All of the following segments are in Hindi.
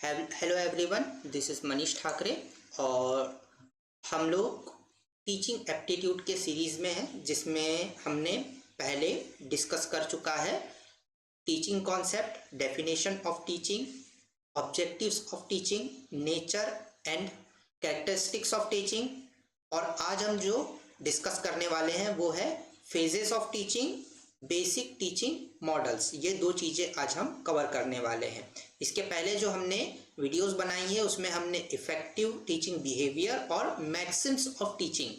Hello everyone, this is Manish Thackeray. और हम लोग टीचिंग एप्टीट्यूड के सीरीज़ में हैं, जिसमें हमने पहले डिस्कस कर चुका है teaching concept, definition of teaching, objectives of teaching, nature and characteristics of teaching. और आज हम जो डिस्कस करने वाले हैं वो है phases of teaching, basic teaching models. ये दो चीज़ें आज हम कवर करने वाले हैं। इसके पहले जो हमने वीडियोस बनाई है उसमें हमने इफेक्टिव टीचिंग बिहेवियर और मैक्सिम्स ऑफ टीचिंग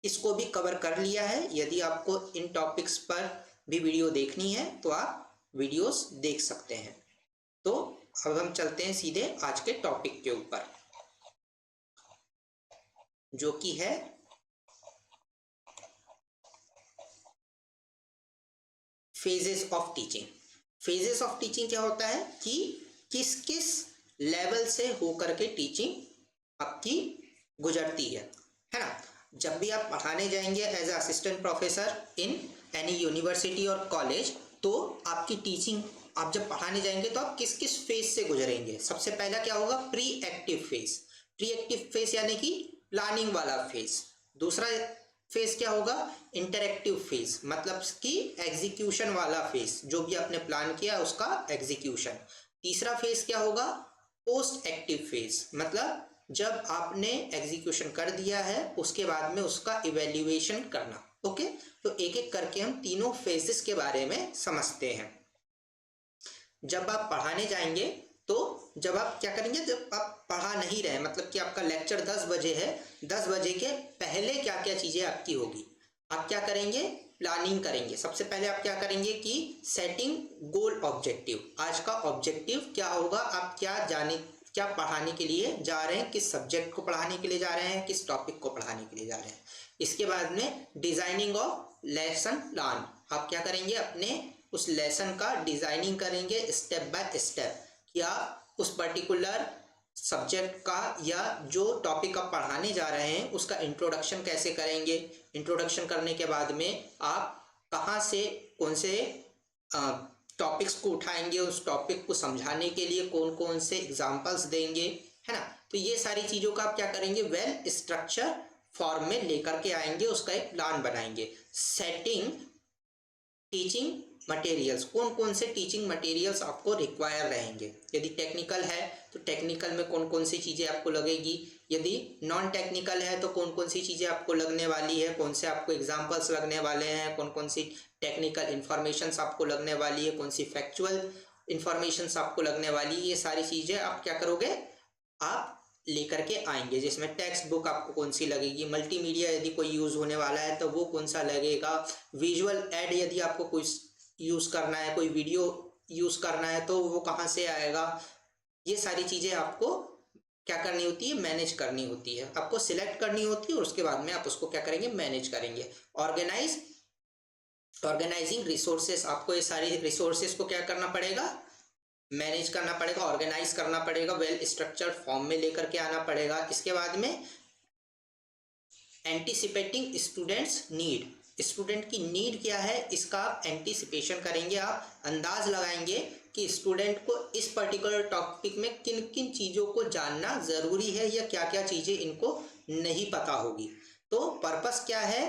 इसको भी कवर कर लिया है। यदि आपको इन टॉपिक्स पर भी वीडियो देखनी है तो आप वीडियोस देख सकते हैं। तो अब हम चलते हैं सीधे आज के टॉपिक के ऊपर, जो कि है phases of teaching. Phases of teaching क्या होता है कि किस किस लेवल से होकर के टीचिंग आपकी गुजरती है ना। जब भी आप पढ़ाने जाएंगे as a assistant professor in any university और कॉलेज, तो आपकी टीचिंग, आप जब पढ़ाने जाएंगे तो आप किस किस फेज से गुजरेंगे। सबसे पहला क्या होगा, pre active phase. Pre active phase यानी कि प्लानिंग वाला फेज। दूसरा फेज क्या होगा, इंटरएक्टिव फेज, मतलब कि एग्जीक्यूशन वाला फेज, जो भी आपने प्लान किया उसका एग्जीक्यूशन। तीसरा फेज क्या होगा, पोस्ट एक्टिव फेज, मतलब जब आपने एग्जीक्यूशन कर दिया है उसके बाद में उसका इवेल्युएशन करना। ओके, तो एक एक करके हम तीनों फेजेस के बारे में समझते हैं। जब आप पढ़ाने जाएंगे तो जब आप क्या करेंगे, जब आप पढ़ा नहीं रहे, मतलब कि आपका लेक्चर 10 बजे है, 10 बजे के पहले क्या क्या चीज़ें आपकी होगी, आप क्या करेंगे, प्लानिंग करेंगे। सबसे पहले आप क्या करेंगे कि सेटिंग गोल ऑब्जेक्टिव। आज का ऑब्जेक्टिव क्या होगा, आप क्या पढ़ाने के लिए जा रहे हैं, किस सब्जेक्ट को पढ़ाने के लिए जा रहे हैं, किस टॉपिक को पढ़ाने के लिए जा रहे हैं। इसके बाद में डिजाइनिंग ऑफ लेसन प्लान, आप क्या करेंगे, अपने उस लेसन का डिजाइनिंग करेंगे स्टेप बाय स्टेप। या उस पर्टिकुलर सब्जेक्ट का या जो टॉपिक आप पढ़ाने जा रहे हैं उसका इंट्रोडक्शन कैसे करेंगे। इंट्रोडक्शन करने के बाद में आप कहाँ से कौन से टॉपिक्स को उठाएंगे, उस टॉपिक को समझाने के लिए कौन कौन से एग्जाम्पल्स देंगे, है ना। तो ये सारी चीज़ों का आप क्या करेंगे, वेल स्ट्रक्चर फॉर्म में लेकर के आएंगे, उसका एक प्लान बनाएंगे। सेटिंग टीचिंग मटेरियल्स, कौन कौन से टीचिंग मटेरियल्स आपको रिक्वायर रहेंगे। यदि टेक्निकल है तो टेक्निकल में कौन कौन सी चीज़ें आपको लगेगी, यदि नॉन टेक्निकल है तो कौन कौन सी चीज़ें आपको लगने वाली है, कौन से आपको एग्जांपल्स लगने वाले हैं, कौन कौन सी टेक्निकल इंफॉर्मेशंस आपको लगने वाली है, कौन सी फैक्चुअल इंफॉर्मेशंस आपको लगने वाली है। ये सारी चीज़ें आप क्या करोगे, आप लेकर के आएंगे। जिसमें टेक्स्ट बुक आपको कौन सी लगेगी, मल्टीमीडिया यदि कोई यूज़ होने वाला है तो वो कौन सा लगेगा, विजुअल ऐड यदि आपको कोई यूज़ करना है, कोई वीडियो यूज़ करना है तो वो कहाँ से आएगा। ये सारी चीज़ें आपको क्या करनी होती है, मैनेज करनी होती है, आपको सिलेक्ट करनी होती है और उसके बाद में आप उसको क्या करेंगे, मैनेज करेंगे। ऑर्गेनाइजिंग रिसोर्सेस, आपको ये सारी रिसोर्सेस को क्या करना पड़ेगा, मैनेज करना पड़ेगा, ऑर्गेनाइज करना पड़ेगा, वेल स्ट्रक्चर्ड फॉर्म में लेकर के आना पड़ेगा। इसके बाद में एंटीसिपेटिंग स्टूडेंट्स नीड, स्टूडेंट की नीड क्या है इसका आप एंटीसिपेशन करेंगे, आप अंदाज लगाएंगे कि स्टूडेंट को इस पर्टिकुलर टॉपिक में किन किन चीज़ों को जानना ज़रूरी है या क्या क्या चीज़ें इनको नहीं पता होगी। तो पर्पस क्या है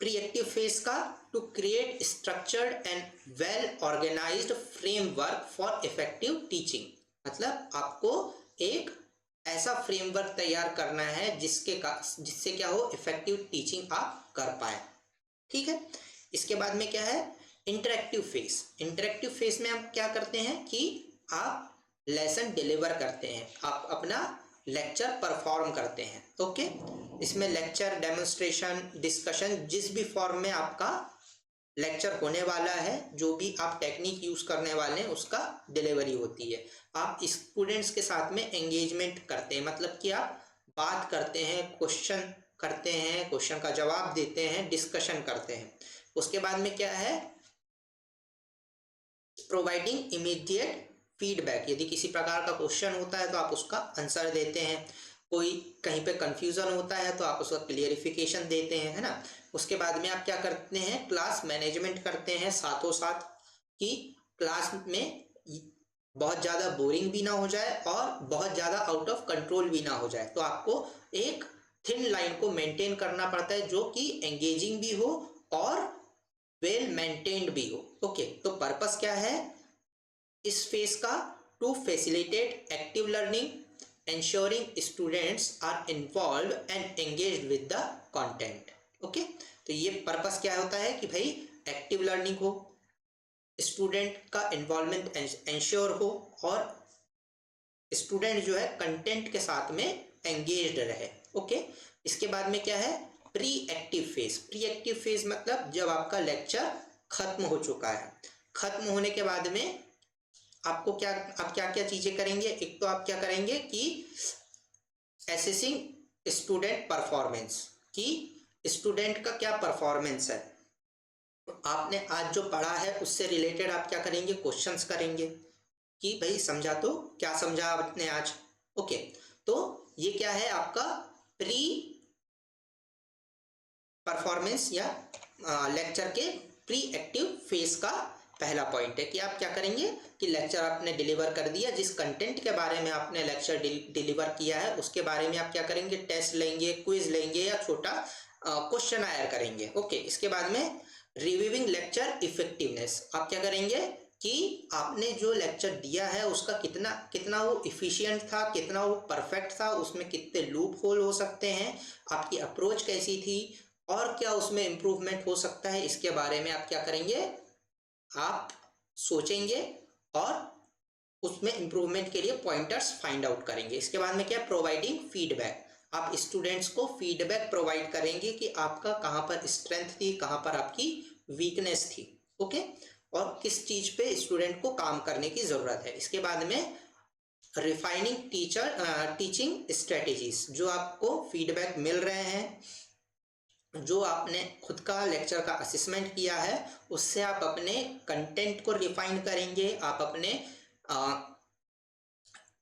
प्री एक्टिव फेज का, to create structured and well organised framework for effective teaching, मतलब आपको एक ऐसा फ्रेमवर्क तैयार करना है जिससे क्या हो, इफेक्टिव टीचिंग आप कर पाए। ठीक है। इसके बाद में क्या है, इंटरेक्टिव फेज। इंटरेक्टिव फेज में हम क्या करते हैं कि आप लेसन डिलीवर करते हैं, आप अपना लेक्चर परफॉर्म करते हैं। ओके, इसमें लेक्चर, डेमोन्स्ट्रेशन, डिस्कशन, जिस भी फॉर्म में आपका लेक्चर होने वाला है, जो भी आप टेक्निक यूज करने वाले हैं उसका डिलीवरी होती है। आप स्टूडेंट्स के साथ में एंगेजमेंट करते हैं, मतलब कि आप बात करते हैं, क्वेश्चन करते हैं, क्वेश्चन का जवाब देते हैं, डिस्कशन करते हैं। उसके बाद में क्या है, प्रोवाइडिंग इमीडिएट फीडबैक, यदि किसी प्रकार का क्वेश्चन होता है तो आप उसका आंसर देते हैं, कोई कहीं पे कंफ्यूजन होता है तो आप उसका क्लियरिफिकेशन देते हैं, है ना। उसके बाद में आप क्या करते हैं, क्लास मैनेजमेंट करते हैं, साथों साथ कि क्लास में बहुत ज़्यादा बोरिंग भी ना हो जाए और बहुत ज़्यादा आउट ऑफ कंट्रोल भी ना हो जाए। तो आपको एक थिन लाइन को मेंटेन करना पड़ता है जो कि एंगेजिंग भी हो और वेल मेंटेन्ड भी हो। ओके, तो पर्पस क्या है इस फेज का? To facilitate active learning, ensuring students are involved and engaged with the content। Okay, तो ये पर्पस क्या होता है कि भाई एक्टिव लर्निंग हो, स्टूडेंट का इन्वॉल्वमेंट इंश्योर हो और स्टूडेंट जो है कंटेंट के साथ में एंगेज्ड रहे। ओके, इसके बाद में क्या है? Pre active phase. Pre active phase मतलब जब आपका लेक्चर खत्म हो चुका है, खत्म होने के बाद में आपको क्या, आप क्या क्या चीजें करेंगे? एक तो आप क्या करेंगे कि एसेसिंग स्टूडेंट परफॉर्मेंस, कि स्टूडेंट का क्या परफॉर्मेंस है। आपने आज जो पढ़ा है उससे रिलेटेड आप क्या करेंगे? क्वेश्चंस करेंगे कि भाई समझा तो, क्या समझा आपने आज। ओके, तो ये क्या है आपका प्री परफॉर्मेंस या लेक्चर के प्री एक्टिव फेज का पहला पॉइंट है कि आप क्या करेंगे कि लेक्चर आपने डिलीवर कर दिया, जिस कंटेंट के बारे में आपने लेक्चर डिलीवर किया है उसके बारे में आप क्या करेंगे? टेस्ट लेंगे, क्विज लेंगे या छोटा क्वेश्चन आयर करेंगे। ओके, इसके बाद में रिव्यूइंग लेक्चर इफेक्टिवनेस। आप क्या करेंगे कि आपने जो लेक्चर दिया है उसका कितना कितना वो इफिशिएंट था, कितना वो परफेक्ट था, उसमें कितने लूप होल हो सकते हैं, आपकी अप्रोच कैसी थी और क्या उसमें इम्प्रूवमेंट हो सकता है, इसके बारे में आप क्या करेंगे? आप सोचेंगे और उसमें इम्प्रूवमेंट के लिए पॉइंटर्स फाइंड आउट करेंगे। इसके बाद में क्या? Providing feedback. आप स्टूडेंट्स को फीडबैक प्रोवाइड करेंगे कि आपका कहाँ पर स्ट्रेंथ थी, कहाँ पर आपकी वीकनेस थी। ओके, और किस चीज पे स्टूडेंट को काम करने की जरूरत है। इसके बाद में रिफाइनिंग टीचिंग स्ट्रेटेजीज। जो आपको फीडबैक मिल रहे हैं, जो आपने खुद का लेक्चर का असेसमेंट किया है, उससे आप अपने कंटेंट को रिफाइन करेंगे, आप अपने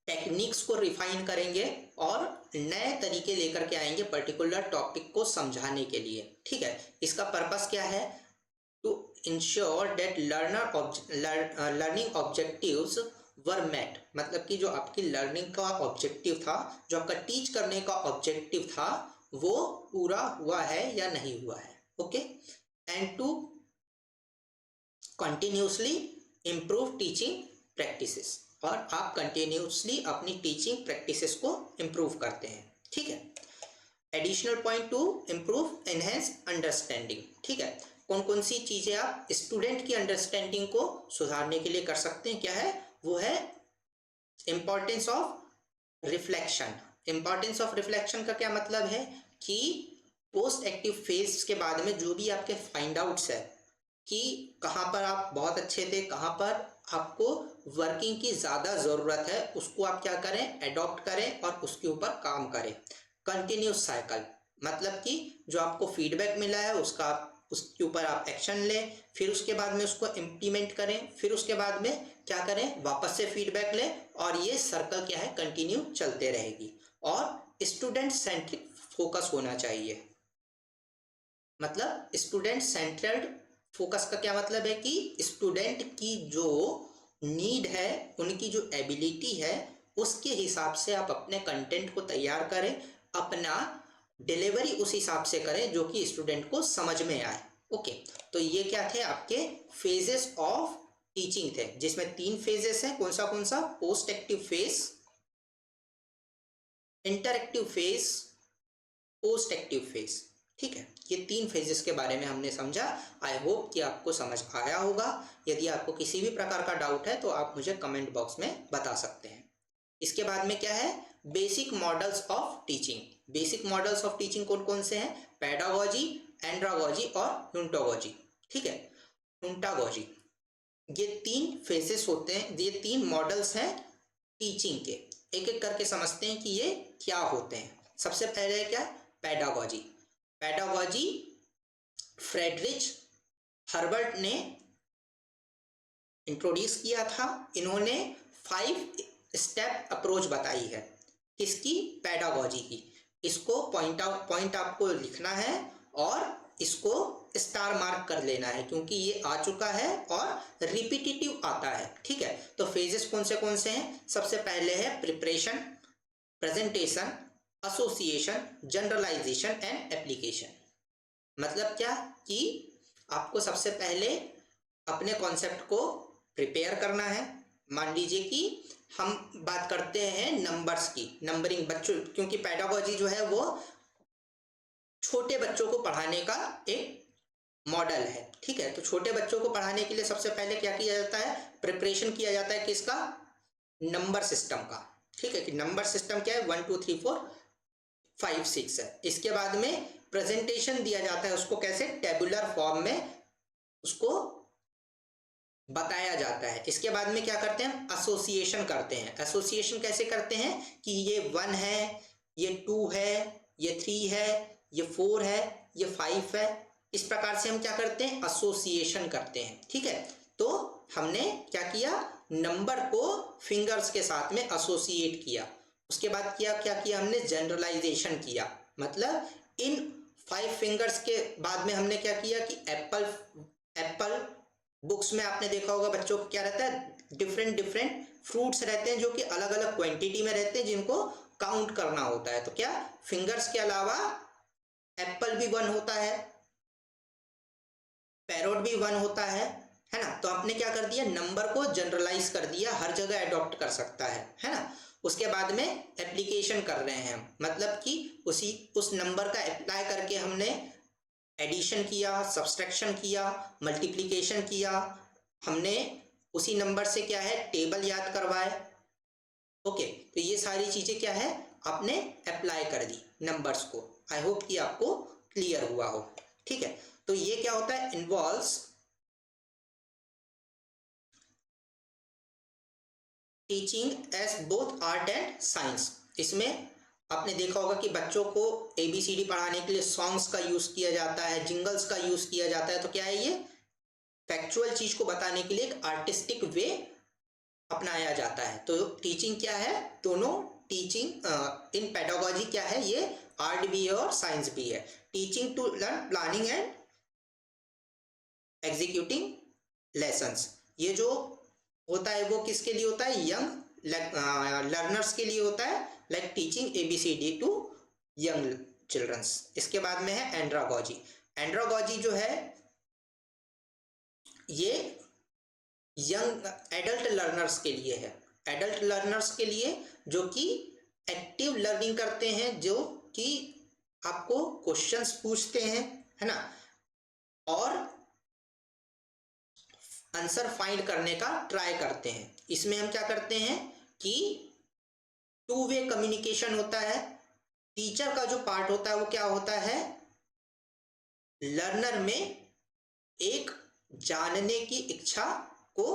टेक्निक्स को रिफाइन करेंगे और नए तरीके लेकर के आएंगे पर्टिकुलर टॉपिक को समझाने के लिए। ठीक है, इसका पर्पस क्या है? To ensure that learning objectives were met. मतलब कि जो आपकी लर्निंग का ऑब्जेक्टिव था, जो आपका टीच करने का ऑब्जेक्टिव था, वो पूरा हुआ है या नहीं हुआ है। Okay, and to continuously improve teaching practices. और आप कंटिन्यूसली अपनी टीचिंग प्रैक्टिसेस को इम्प्रूव करते हैं। ठीक है, additional point two improve enhance understanding. ठीक है, कौन कौन सी चीजें आप स्टूडेंट की अंडरस्टैंडिंग को सुधारने के लिए कर सकते हैं? क्या है वो? है importance of reflection. Importance of reflection का क्या मतलब है कि पोस्ट एक्टिव फेज के बाद में जो भी आपके फाइंड आउट्स है कि कहाँ पर आप बहुत अच्छे थे, कहाँ पर आपको वर्किंग की ज़्यादा ज़रूरत है, उसको आप क्या करें? एडॉप्ट करें और उसके ऊपर काम करें। कंटिन्यूस साइकिल, मतलब कि जो आपको फीडबैक मिला है उसका उसके ऊपर आप एक्शन लें, फिर उसके बाद में उसको इम्प्लीमेंट करें, फिर उसके बाद में क्या करें? वापस से फीडबैक लें और ये सर्कल क्या है? कंटिन्यू चलते रहेगी। और स्टूडेंट सेंट्रिक फोकस होना चाहिए। मतलब स्टूडेंट सेंट्रेड फोकस का क्या मतलब है कि स्टूडेंट की जो नीड है, उनकी जो एबिलिटी है, उसके हिसाब से आप अपने कंटेंट को तैयार करें, अपना डिलीवरी उस हिसाब से करें जो कि स्टूडेंट को समझ में आए। ओके, तो ये क्या थे? आपके फेजेस ऑफ टीचिंग थे, जिसमें 3 फेजेस हैं। कौन सा कौन सा? Post active phase, interactive phase, post active phase. ठीक है, ये 3 फेजेस के बारे में हमने समझा। आई होप कि आपको समझ आया होगा। यदि आपको किसी भी प्रकार का डाउट है तो आप मुझे कमेंट बॉक्स में बता सकते हैं। इसके बाद में क्या है? Basic models of teaching. Basic models of teaching कौन कौन से हैं? पेडागोजी, एंड्रागोजी और ह्यूंटागोजी। ठीक है, ह्यूंटागोजी, ये 3 फेजेस होते हैं, ये 3 मॉडल्स हैं टीचिंग के। एक एक करके समझते हैं कि ये क्या होते हैं। सबसे पहले क्या? पेडागोजी। पेडागोजी फ्रेडरिच हर्बर्ट ने इंट्रोड्यूस किया था। इन्होंने 5 स्टेप अप्रोच बताई है। किसकी? पेडागोजी की। इसको पॉइंट आपको लिखना है और इसको स्टार मार्क कर लेना है क्योंकि ये आ चुका है और रिपीटेटिव आता है। ठीक है, तो फेजेस कौन से हैं? सबसे पहले है preparation, presentation, association, generalisation and application. मतलब क्या कि आपको सबसे पहले अपने कॉन्सेप्ट को प्रिपेयर करना है। मान लीजिए कि हम बात करते हैं नंबर्स की, नंबरिंग बच्चों, क्योंकि पेडागोजी जो है वो छोटे बच्चों को पढ़ाने का एक मॉडल है। ठीक है, तो छोटे बच्चों को पढ़ाने के लिए सबसे पहले क्या किया जाता है? प्रिपरेशन किया जाता है किसका? नंबर सिस्टम का। ठीक है, कि नंबर सिस्टम क्या है? 1 2 3 4 5 6 है। इसके बाद में प्रेजेंटेशन दिया जाता है उसको कैसे? टेबुलर फॉर्म में उसको बताया जाता है। इसके बाद में क्या करते हैं? एसोसिएशन करते हैं। एसोसिएशन कैसे करते हैं कि ये 1 है, ये 2 है, ये 3 है, ये 4 है, ये 5 है। इस प्रकार से हम क्या करते हैं? एसोसिएशन करते हैं। ठीक है, तो हमने क्या किया? नंबर को फिंगर्स के साथ में एसोसिएट किया। उसके बाद क्या किया हमने? जनरलाइजेशन किया। मतलब इन 5 फिंगर्स के बाद में हमने क्या किया कि एप्पल बुक्स में आपने देखा होगा बच्चों को क्या रहता है? डिफरेंट फ्रूट्स रहते हैं जो कि अलग अलग क्वांटिटी में रहते हैं जिनको काउंट करना होता है। तो क्या फिंगर्स के अलावा एप्पल भी 1 होता है, पैरोट भी 1 होता है ना? तो आपने क्या कर दिया? नंबर को जनरलाइज कर दिया, हर जगह अडॉप्ट कर सकता है ना? उसके बाद में एप्लीकेशन कर रहे हैं हम, मतलब कि उस नंबर का अप्लाई करके हमने एडिशन किया, सब्सट्रैक्शन किया, मल्टीप्लिकेशन किया, हमने उसी नंबर से क्या है? टेबल याद करवाए। ओके, तो ये सारी चीजें क्या है? आपने अप्लाई कर दी नंबर्स को। आई होप कि आपको क्लियर हुआ हो। ठीक है, तो ये क्या होता है? Involves teaching as both art and science. इसमें आपने देखा होगा कि बच्चों को ABCD पढ़ाने के लिए सॉन्ग्स का यूज किया जाता है, जिंगल्स का यूज किया जाता है। तो क्या है? ये फैक्चुअल चीज को बताने के लिए एक आर्टिस्टिक वे अपनाया जाता है। तो टीचिंग क्या है? दोनों टीचिंग इन पेडागोजी क्या है? ये आर्ट भी है और साइंस भी है। Teaching to learn, planning and executing lessons. ये जो होता है वो किसके लिए होता है? यंग लर्नर्स के लिए होता है, like teaching ABCD to young childrens. इसके बाद में है एंड्रागोजी। एंड्रागोजी जो है ये यंग एडल्ट लर्नर्स के लिए है। एडल्ट लर्नर्स के लिए जो कि एक्टिव लर्निंग करते हैं, जो कि आपको क्वेश्चंस पूछते हैं, है ना, और आंसर फाइंड करने का ट्राई करते हैं। इसमें हम क्या करते हैं कि 2 वे कम्युनिकेशन होता है। टीचर का जो पार्ट होता है वो क्या होता है? लर्नर में एक जानने की इच्छा को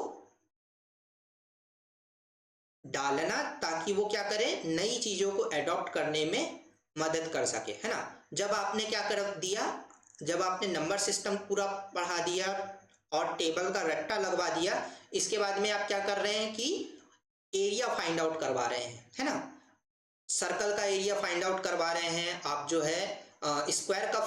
डालना ताकि वो क्या करे? नई चीजों को अडॉप्ट करने में मदद कर सके, है ना? जब आपने क्या कर दिया? जब आपने नंबर सिस्टम पूरा पढ़ा दिया और टेबल का रट्टा लगवा दिया, इसके बाद में आप क्या कर रहे हैं कि एरिया फाइंड आउट करवा रहे हैं, है ना? सर्कल का एरिया फाइंड आउट करवा रहे हैं आप, जो है स्क्वायर का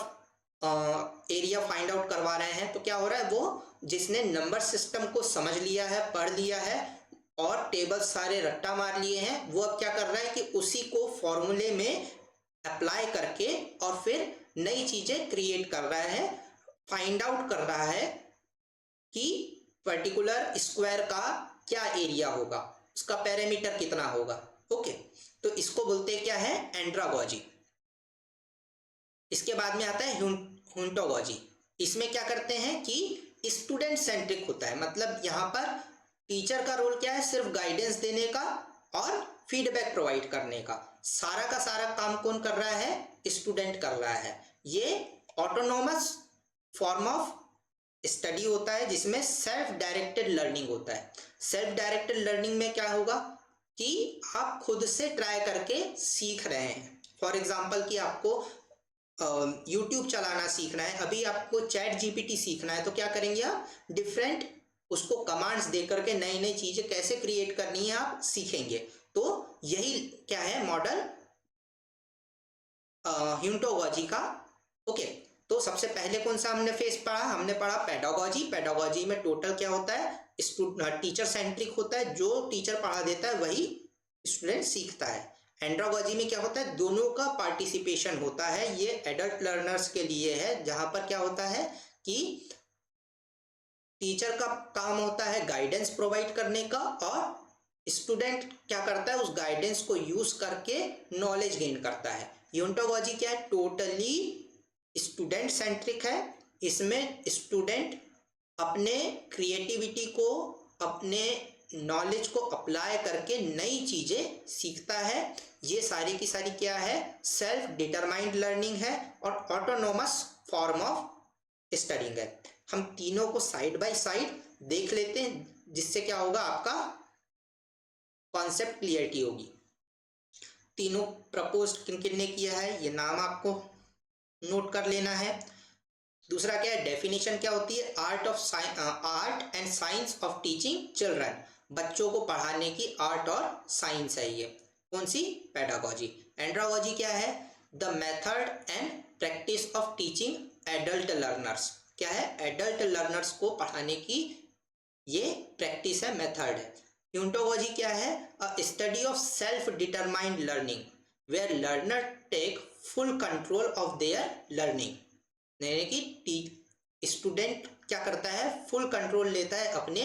एरिया फाइंड आउट करवा रहे हैं। तो क्या हो रहा है? वो जिसने नंबर सिस्टम को समझ लिया है, पढ़ लिया है और टेबल सारे रट्टा मार लिए हैं, वो अब क्या कर रहा है कि उसी को फॉर्मूले में अप्लाई करके और फिर नई चीजें क्रिएट कर रहा है, फाइंड आउट कर रहा है कि पर्टिकुलर स्क्वायर का क्या एरिया होगा, उसका पैरामीटर कितना होगा। ओके, तो इसको बोलते हैं क्या है? एंड्रागोजी। इसके बाद में आता है हुंटोगोजी। इसमें क्या करते हैं कि स्टूडेंट सेंट्रिक होता है। मतलब यहाँ पर टीचर का रोल क्या है? सिर्फ गाइडेंस देने का और फीडबैक प्रोवाइड करने का। सारा का सारा काम कौन कर रहा है? स्टूडेंट कर रहा है। ये ऑटोनोमस फॉर्म ऑफ स्टडी होता है जिसमें सेल्फ डायरेक्टेड लर्निंग होता है। सेल्फ डायरेक्टेड लर्निंग में क्या होगा कि आप खुद से ट्राई करके सीख रहे हैं। फॉर एग्जाम्पल कि आपको YouTube चलाना सीखना है, अभी आपको चैट GPT सीखना है, तो क्या करेंगे आप? डिफरेंट उसको कमांड्स दे करके नई नई चीजें कैसे क्रिएट करनी है आप सीखेंगे। तो यही क्या है? मॉडल ह्यूंटोगोजी का। ओके, तो सबसे पहले कौन सा हमने फेज पढ़ा, हमने पढ़ा पेडागोजी। पेडागोजी में टोटल क्या होता है, टीचर सेंट्रिक होता है, जो टीचर पढ़ा देता है वही स्टूडेंट सीखता है। एंड्रोगोजी में क्या होता है, दोनों का पार्टिसिपेशन होता है। ये एडल्ट लर्नर्स के लिए है, जहां पर क्या होता है कि टीचर का काम होता है गाइडेंस प्रोवाइड करने का, और स्टूडेंट क्या करता है, उस गाइडेंस को यूज करके नॉलेज गेन करता है। यूंटोगोजी क्या है, टोटली स्टूडेंट सेंट्रिक है। इसमें स्टूडेंट अपने क्रिएटिविटी को, अपने नॉलेज को अप्लाई करके नई चीजें सीखता है। ये सारी की सारी क्या है, सेल्फ डिटरमाइंड लर्निंग है और ऑटोनोमस फॉर्म ऑफ स्टडिंग है। हम तीनों को साइड बाय साइड देख लेते हैं, जिससे क्या होगा, आपका कॉन्सेप्ट क्लियरिटी होगी। तीनों प्रपोज किन किन ने किया है, ये नाम आपको नोट कर लेना है। दूसरा क्या है, डेफिनेशन क्या होती है, art and science of teaching children, बच्चों को पढ़ाने की आर्ट और साइंस है ये। कौन सी, पेडागोजी। एंड्रोगोजी क्या है, the method and practice of teaching adult learners, क्या है, एडल्ट लर्नर्स को पढ़ाने की ये प्रैक्टिस है, मेथड है। ह्यूंटोगोजी क्या है, a study of self determined learning where learner take full control of their learning, यानी कि स्टूडेंट क्या करता है, फुल कंट्रोल लेता है अपने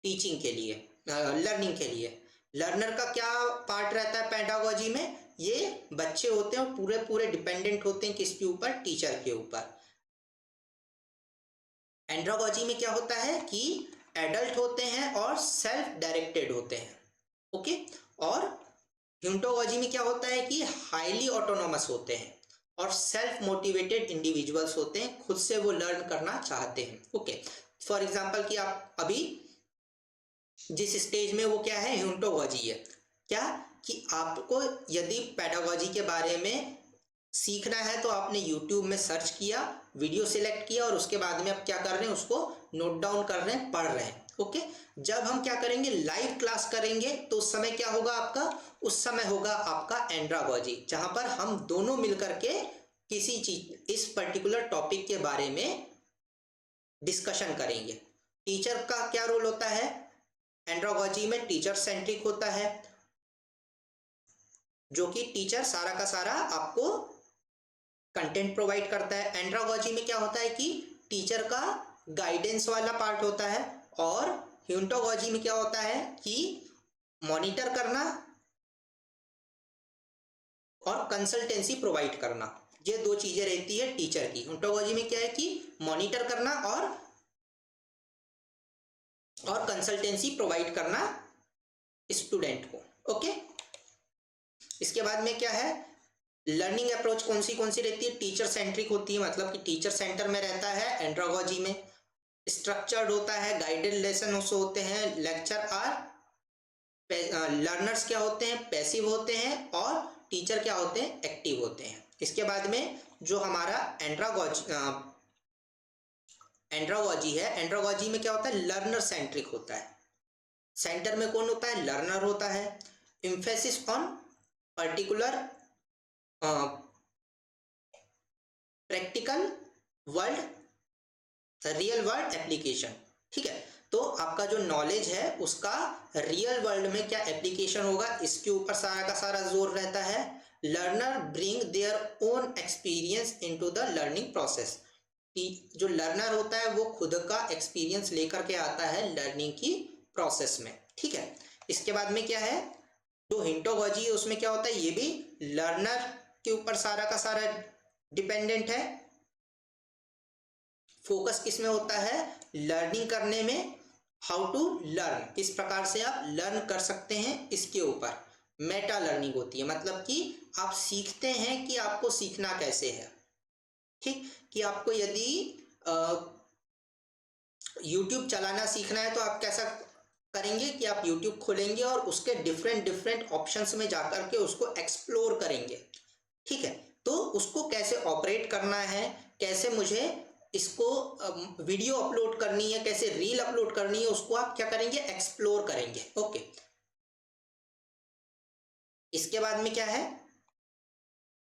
टीचिंग के लिए, लर्निंग के लिए। लर्नर का क्या पार्ट रहता है पेडागोजी में, ये बच्चे होते हैं और पूरे पूरे डिपेंडेंट होते हैं किसके ऊपर, टीचर के ऊपर। एंड्रोगोजी में क्या होता है कि एडल्ट होते हैं और सेल्फ डायरेक्टेड होते हैं, ओके। और ह्यूंटोगोजी में क्या होता है कि हाईली ऑटोनोमस होते हैं और सेल्फ मोटिवेटेड इंडिविजुअल्स होते हैं, खुद से वो लर्न करना चाहते हैं, ओके। फॉर एग्जांपल कि आप अभी जिस स्टेज में, वो क्या है, ह्यूंटोगोजी है। क्या कि आपको यदि पेडागोजी के बारे में सीखना है तो आपने YouTube में सर्च किया, वीडियो सिलेक्ट किया और उसके बाद में आप क्या कर रहे हैं, उसको नोट डाउन कर रहे हैं, पढ़ रहे हैं, ओके। जब हम क्या करेंगे, लाइव क्लास करेंगे, तो उस समय क्या होगा आपका, उस समय होगा आपका एंड्रोगोजी, जहां पर हम दोनों मिलकर के किसी चीज, इस पर्टिकुलर टॉपिक के बारे में डिस्कशन करेंगे। टीचर का क्या रोल होता है, एंड्रोगोजी में टीचर सेंट्रिक होता है, जो कि टीचर सारा का सारा आपको कंटेंट प्रोवाइड करता है। एंड्रोगोजी में क्या होता है कि टीचर का गाइडेंस वाला पार्ट होता है, और ह्यूंटोगोजी में क्या होता है कि मॉनिटर करना और कंसल्टेंसी प्रोवाइड करना, ये दो चीजें रहती है टीचर की। ह्यूंटोगोजी में क्या है कि मॉनिटर करना और कंसल्टेंसी प्रोवाइड करना स्टूडेंट को, ओके। इसके बाद में क्या है, लर्निंग अप्रोच कौन सी रहती है, टीचर सेंट्रिक होती है, मतलब कि टीचर सेंटर में रहता है एंड्रोगोजी में। स्ट्रक्चर्ड होता है, गाइडेड लेसन होते हैं, लेक्चर आर, लर्नर्स क्या होते हैं, पैसिव होते हैं, और टीचर क्या होते हैं, एक्टिव होते हैं। इसके बाद में जो हमारा एंड्रोगोजी है, एंड्रोगोजी में क्या होता है, लर्नर सेंट्रिक होता है। सेंटर में कौन होता है, लर्नर होता है। Emphasis on particular practical world, real world application, ठीक है। तो आपका जो नॉलेज है उसका रियल वर्ल्ड में क्या एप्लीकेशन होगा, इसके ऊपर सारा का सारा जोर रहता है। Learner bring their own experience into the learning process, जो लर्नर होता है वो खुद का एक्सपीरियंस लेकर के आता है लर्निंग की प्रोसेस में, ठीक है। इसके बाद में क्या है, जो हिंटोगोजी है उसमें क्या होता है, ये भी लर्नर के ऊपर सारा का सारा डिपेंडेंट है। फोकस किस में होता है, लर्निंग करने में, हाउ टू लर्न, किस प्रकार से आप लर्न कर सकते हैं, इसके ऊपर मेटा लर्निंग होती है, मतलब कि आप सीखते हैं कि आपको सीखना कैसे है, ठीक। कि आपको यदि YouTube चलाना सीखना है तो आप कैसा करेंगे कि आप YouTube खोलेंगे और उसके डिफरेंट ऑप्शंस में जाकर के उसको एक्सप्लोर करेंगे, ठीक है। तो उसको कैसे ऑपरेट करना है, कैसे मुझे इसको वीडियो अपलोड करनी है, कैसे रील अपलोड करनी है, उसको आप क्या करेंगे, एक्सप्लोर करेंगे, ओके। इसके बाद में क्या है,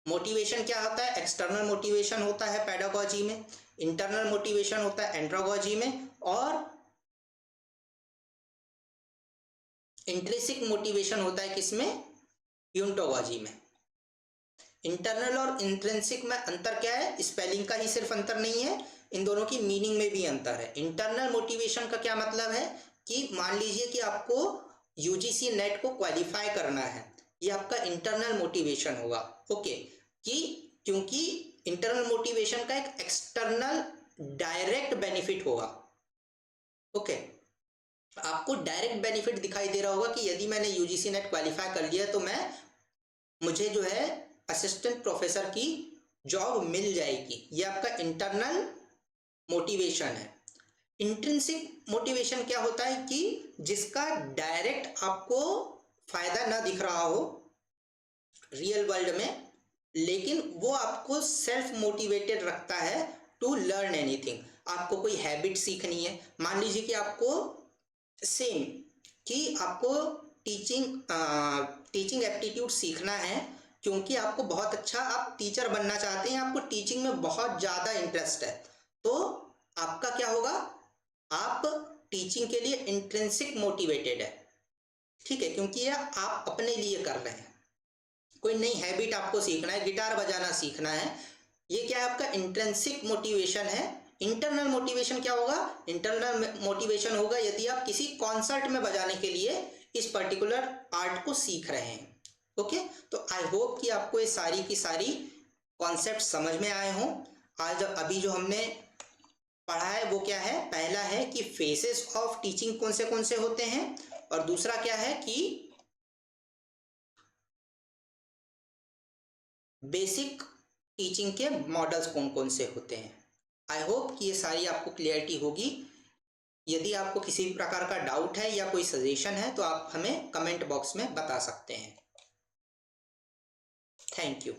मोटिवेशन क्या होता है, एक्सटर्नल मोटिवेशन होता है पेडागोजी में, इंटरनल मोटिवेशन होता है एंड्रोगोजी में, और इंट्रिंसिक मोटिवेशन होता है किसमें, यून्टोलॉजी में। इंटरनल और इंट्रिंसिक में अंतर क्या है, स्पेलिंग का ही सिर्फ अंतर नहीं है, इन दोनों की मीनिंग में भी अंतर है। इंटरनल मोटिवेशन का क्या मतलब है कि मान लीजिए कि आपको यूजीसी नेट को क्वालिफाई करना है, ये आपका इंटरनल मोटिवेशन होगा। ओके, कि क्योंकि इंटरनल मोटिवेशन का एक एक्सटर्नल डायरेक्ट बेनिफिट होगा। ओके, आपको डायरेक्ट बेनिफिट दिखाई दे रहा होगा कि यदि मैंने यूजीसी नेट क्वालिफाई कर लिया तो मुझे जो है असिस्टेंट प्रोफेसर की जॉब मिल जाएगी। ये आपका इंटरनल मोटिवेशन है। इंट्रिंसिक मोटिवेशन क्या होता है कि जिसका डायरेक्ट आपको फायदा ना दिख रहा हो रियल वर्ल्ड में, लेकिन वो आपको सेल्फ मोटिवेटेड रखता है टू लर्न एनीथिंग। आपको कोई हैबिट सीखनी है, मान लीजिए कि आपको सेम कि आपको टीचिंग एप्टीट्यूड सीखना है, क्योंकि आपको बहुत अच्छा आप टीचर बनना चाहते हैं, आपको टीचिंग में बहुत ज़्यादा इंटरेस्ट है, तो आपका क्या होगा, आप टीचिंग के लिए इंट्रिंसिक मोटिवेटेड है, ठीक है, क्योंकि ये आप अपने लिए कर रहे हैं। कोई नई हैबिट आपको सीखना है, गिटार बजाना सीखना है, ये क्या है, आपका इंट्रिंसिक मोटिवेशन है। इंटरनल मोटिवेशन क्या होगा, इंटरनल मोटिवेशन होगा यदि आप किसी कॉन्सर्ट में बजाने के लिए इस पर्टिकुलर आर्ट को सीख रहे हैं। ओके, तो आई होप कि आपको ये सारी की सारी कॉन्सेप्ट समझ में आए हों। आज अभी जो हमने पढ़ा है वो क्या है, पहला है कि फेसेस ऑफ टीचिंग कौन से होते हैं, और दूसरा क्या है कि बेसिक टीचिंग के मॉडल्स कौन से होते हैं। आई होप कि ये सारी आपको क्लियरिटी होगी। यदि आपको किसी भी प्रकार का डाउट है या कोई सजेशन है तो आप हमें कमेंट बॉक्स में बता सकते हैं। Thank you.